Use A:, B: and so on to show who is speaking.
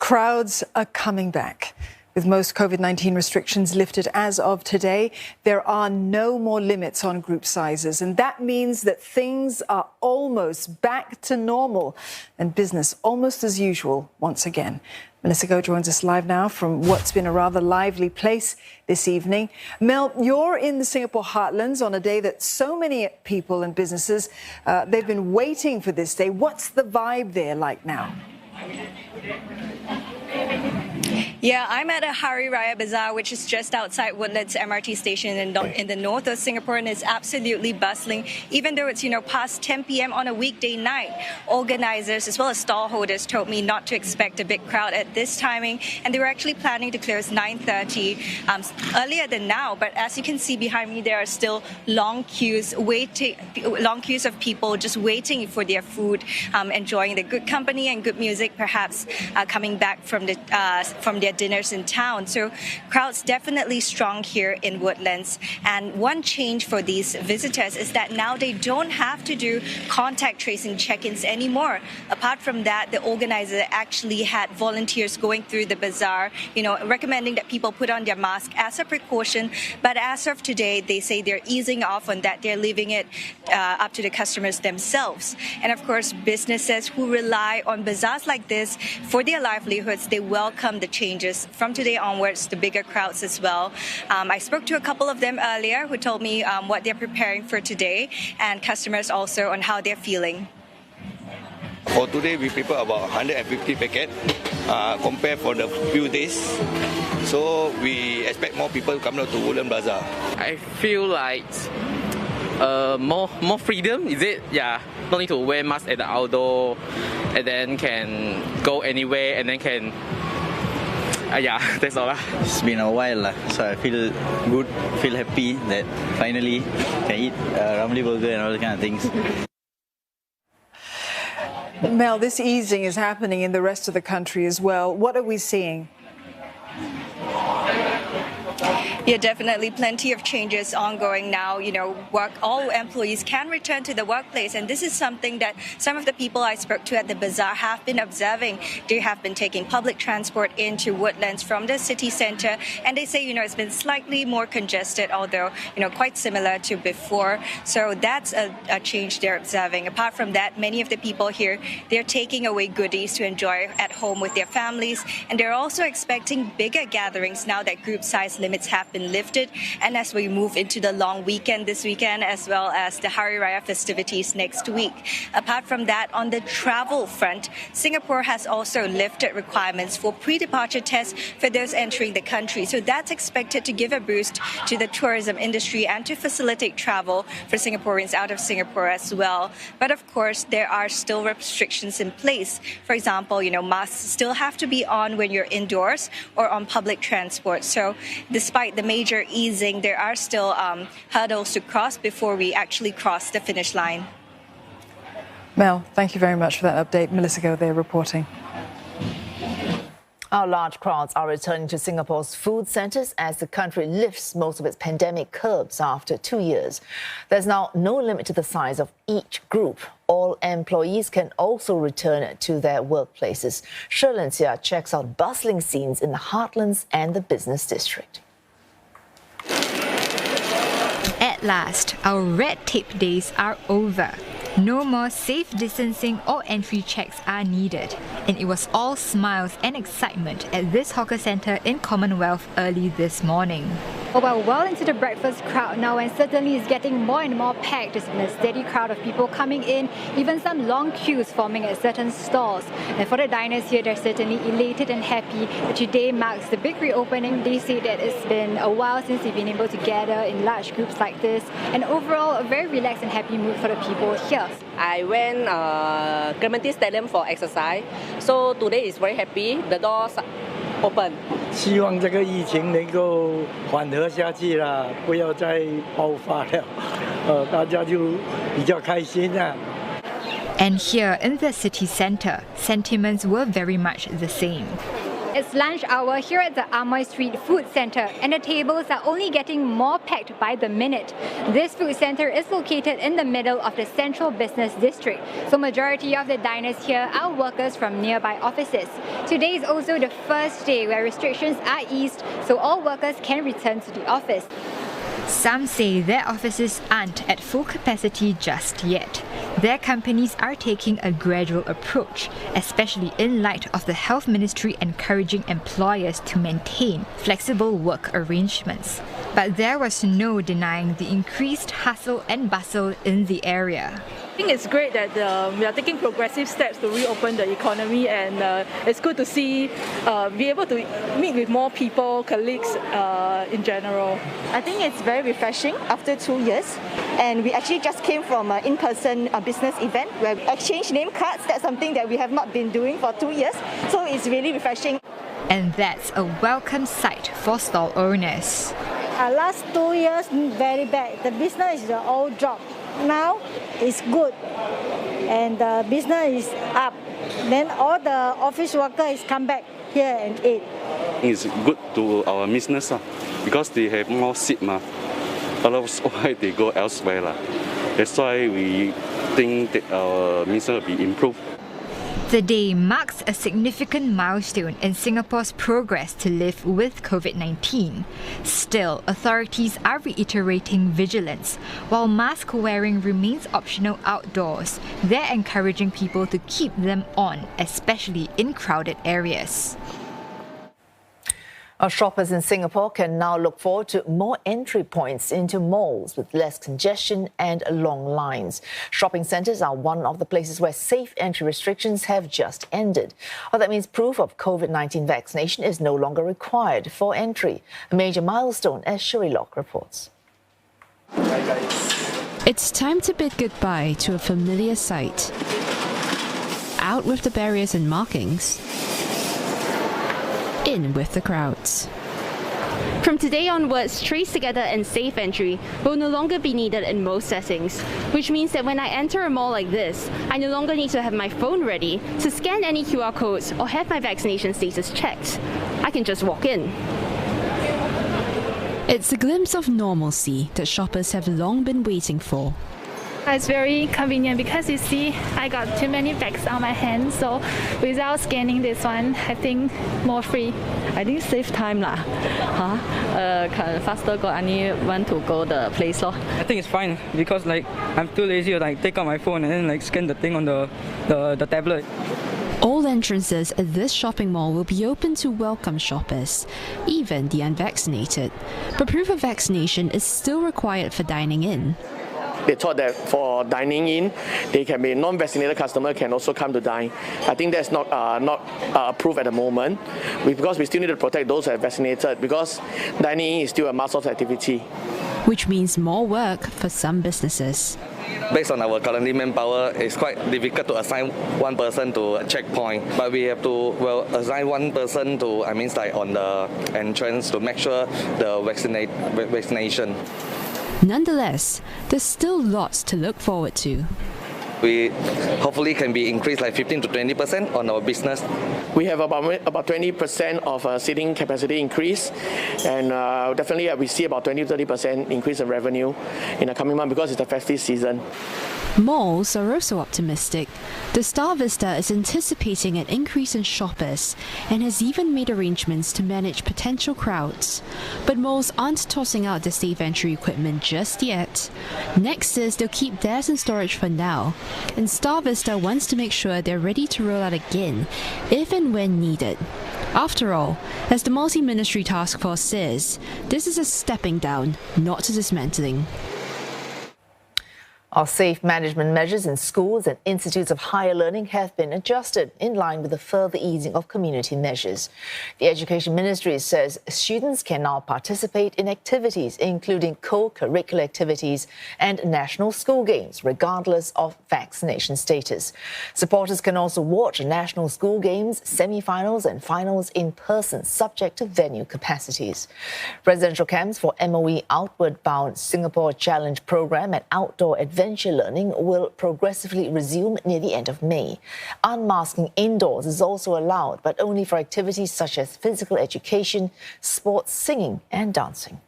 A: Crowds are coming back. With most COVID-19 restrictions lifted as of today, there are no more limits on group sizes. And that means that things are almost back to normal and business almost as usual once again. Melissa Go joins us live now from what's been a rather lively place this evening. Mel, you're in the Singapore heartlands on a day that so many people and businesses, they've been waiting for this day. What's the vibe there like now?
B: Yeah, I'm at a Hari Raya Bazaar, which is just outside Woodlands MRT station in the north of Singapore, and it's absolutely bustling. Even though it's, past 10 p.m. on a weekday night, organizers as well as stall holders told me not to expect a big crowd at this timing, and they were actually planning to close 9:30 earlier than now. But as you can see behind me, there are still long queues of people just waiting for their food, enjoying the good company and good music, perhaps coming back from their dinners in town. So crowds definitely strong here in Woodlands. And one change for these visitors is that now they don't have to do contact tracing check-ins anymore. Apart from that, the organizer actually had volunteers going through the bazaar, recommending that people put on their mask as a precaution. But as of today, they say they're easing off on that. They're leaving it up to the customers themselves. And of course, businesses who rely on bazaars like this for their livelihoods, they welcome the changes. From today onwards, the bigger crowds as well. I spoke to a couple of them earlier who told me what they're preparing for today, and customers also on how they're feeling.
C: For today, we prepare about 150 packets compared for the few days. So we expect more people come out to Woodland Bazaar.
D: I feel like more freedom, is it? Yeah, no need to wear mask at the outdoor, and then can go anywhere, and then can yeah, that's all.
E: It's been a while, so I feel good, feel happy that finally can eat Ramly burger and all that kind of things.
A: Mel, this easing is happening in the rest of the country as well. What are we seeing?
B: Yeah, definitely plenty of changes ongoing now. All employees can return to the workplace, and this is something that some of the people I spoke to at the bazaar have been observing. They have been taking public transport into Woodlands from the city centre, and they say, it's been slightly more congested, although, quite similar to before. So that's a change they're observing. Apart from that, many of the people here, they're taking away goodies to enjoy at home with their families, and they're also expecting bigger gatherings now that group size limits have been lifted, and as we move into the long weekend this weekend, as well as the Hari Raya festivities next week. Apart from that, on the travel front, Singapore has also lifted requirements for pre-departure tests for those entering the country. So that's expected to give a boost to the tourism industry and to facilitate travel for Singaporeans out of Singapore as well. But of course, there are still restrictions in place. For example, masks still have to be on when you're indoors or on public transport. So despite the major easing, there are still hurdles to cross before we actually cross the finish line.
A: Mel, thank you very much for that update. Melissa Go there reporting.
F: Our large crowds are returning to Singapore's food centres as the country lifts most of its pandemic curbs after 2 years. There's now no limit to the size of each group. All employees can also return to their workplaces. Sherlyn Sia checks out bustling scenes in the heartlands and the business district.
G: At last, our red tape days are over. No more safe distancing or entry checks are needed. And it was all smiles and excitement at this hawker centre in Commonwealth early this morning.
H: Well into the breakfast crowd now, and certainly it's getting more and more packed. There's been a steady crowd of people coming in, even some long queues forming at certain stalls. And for the diners here, they're certainly elated and happy that today marks the big reopening. They say that it's been a while since they've been able to gather in large groups like this, and overall a very relaxed and happy mood for the people here.
I: I went Clementi Stadium for exercise, so today is very happy. The doors open.
J: 希望这个疫情能够缓和下去啦，不要再爆发了，大家就比较开心啦。
G: And here in the city centre, sentiments were very much the same.
H: It's lunch hour here at the Amoy Street Food Centre, and the tables are only getting more packed by the minute. This food centre is located in the middle of the central business district, so majority of the diners here are workers from nearby offices. Today is also the first day where restrictions are eased, so all workers can return to the office.
G: Some say their offices aren't at full capacity just yet. Their companies are taking a gradual approach, especially in light of the Health Ministry encouraging employers to maintain flexible work arrangements. But there was no denying the increased hustle and bustle in the area.
K: I think it's great that we are taking progressive steps to reopen the economy, and it's good to see be able to meet with more people, colleagues in general.
L: I think it's very refreshing after 2 years, and we actually just came from an in-person business event where we exchange name cards. That's something that we have not been doing for 2 years, so it's really refreshing.
G: And that's a welcome sight for stall owners.
M: Last 2 years, very bad. The business is all dropped. Now it's good, and the business is up. Then all the office workers come back here and eat.
N: It's good to our business because they have more seat. Otherwise, why they go elsewhere? That's why we think that our business will be improved.
G: The day marks a significant milestone in Singapore's progress to live with COVID-19. Still, authorities are reiterating vigilance. While mask wearing remains optional outdoors, they're encouraging people to keep them on, especially in crowded areas.
F: Our shoppers in Singapore can now look forward to more entry points into malls with less congestion and long lines. Shopping centres are one of the places where safe entry restrictions have just ended. Well, that means proof of COVID-19 vaccination is no longer required for entry. A major milestone, as Shuri Lok reports.
O: It's time to bid goodbye to a familiar sight. Out with the barriers and markings. In with the crowds.
P: From today onwards, Trace Together and SafeEntry will no longer be needed in most settings, which means that when I enter a mall like this, I no longer need to have my phone ready to scan any QR codes or have my vaccination status checked. I can just walk in.
O: It's a glimpse of normalcy that shoppers have long been waiting for.
Q: It's very convenient because you see I got too many bags on my hands, so without scanning this one, I think more free.
R: I think save time lah. Faster got anyone to go the place lor.
S: I think it's fine because I'm too lazy to take out my phone and then scan the thing on the tablet.
O: All entrances at this shopping mall will be open to welcome shoppers, even the unvaccinated. But proof of vaccination is still required for dining in.
T: They thought that for dining in, they can be non-vaccinated customer can also come to dine. I think that's not approved at the moment, because we still need to protect those who are vaccinated, because dining in is still a mass-off activity.
O: Which means more work for some businesses.
U: Based on our currently manpower, it's quite difficult to assign one person to a checkpoint, but we have to assign one person to on the entrance to make sure the vaccination.
O: Nonetheless, there's still lots to look forward to.
U: We hopefully can be increased 15 to 20% on our business.
T: We have about 20% of seating capacity increase, and definitely we see about 20-30% increase in revenue in the coming month because it's the festive season.
O: Malls are also optimistic. The Star Vista is anticipating an increase in shoppers and has even made arrangements to manage potential crowds. But malls aren't tossing out the safe entry equipment just yet. Next says they'll keep theirs in storage for now, and Star Vista wants to make sure they're ready to roll out again if and when needed. After all, as the multi-ministry task force says, this is a stepping down, not a dismantling.
F: Our safe management measures in schools and institutes of higher learning have been adjusted in line with the further easing of community measures. The Education Ministry says students can now participate in activities including co-curricular activities and national school games, regardless of vaccination status. Supporters can also watch national school games, semi-finals and finals in person, subject to venue capacities. Residential camps for MOE Outward Bound Singapore Challenge Programme and outdoor adventure adventure learning will progressively resume near the end of May. Unmasking indoors is also allowed, but only for activities such as physical education, sports, singing and dancing.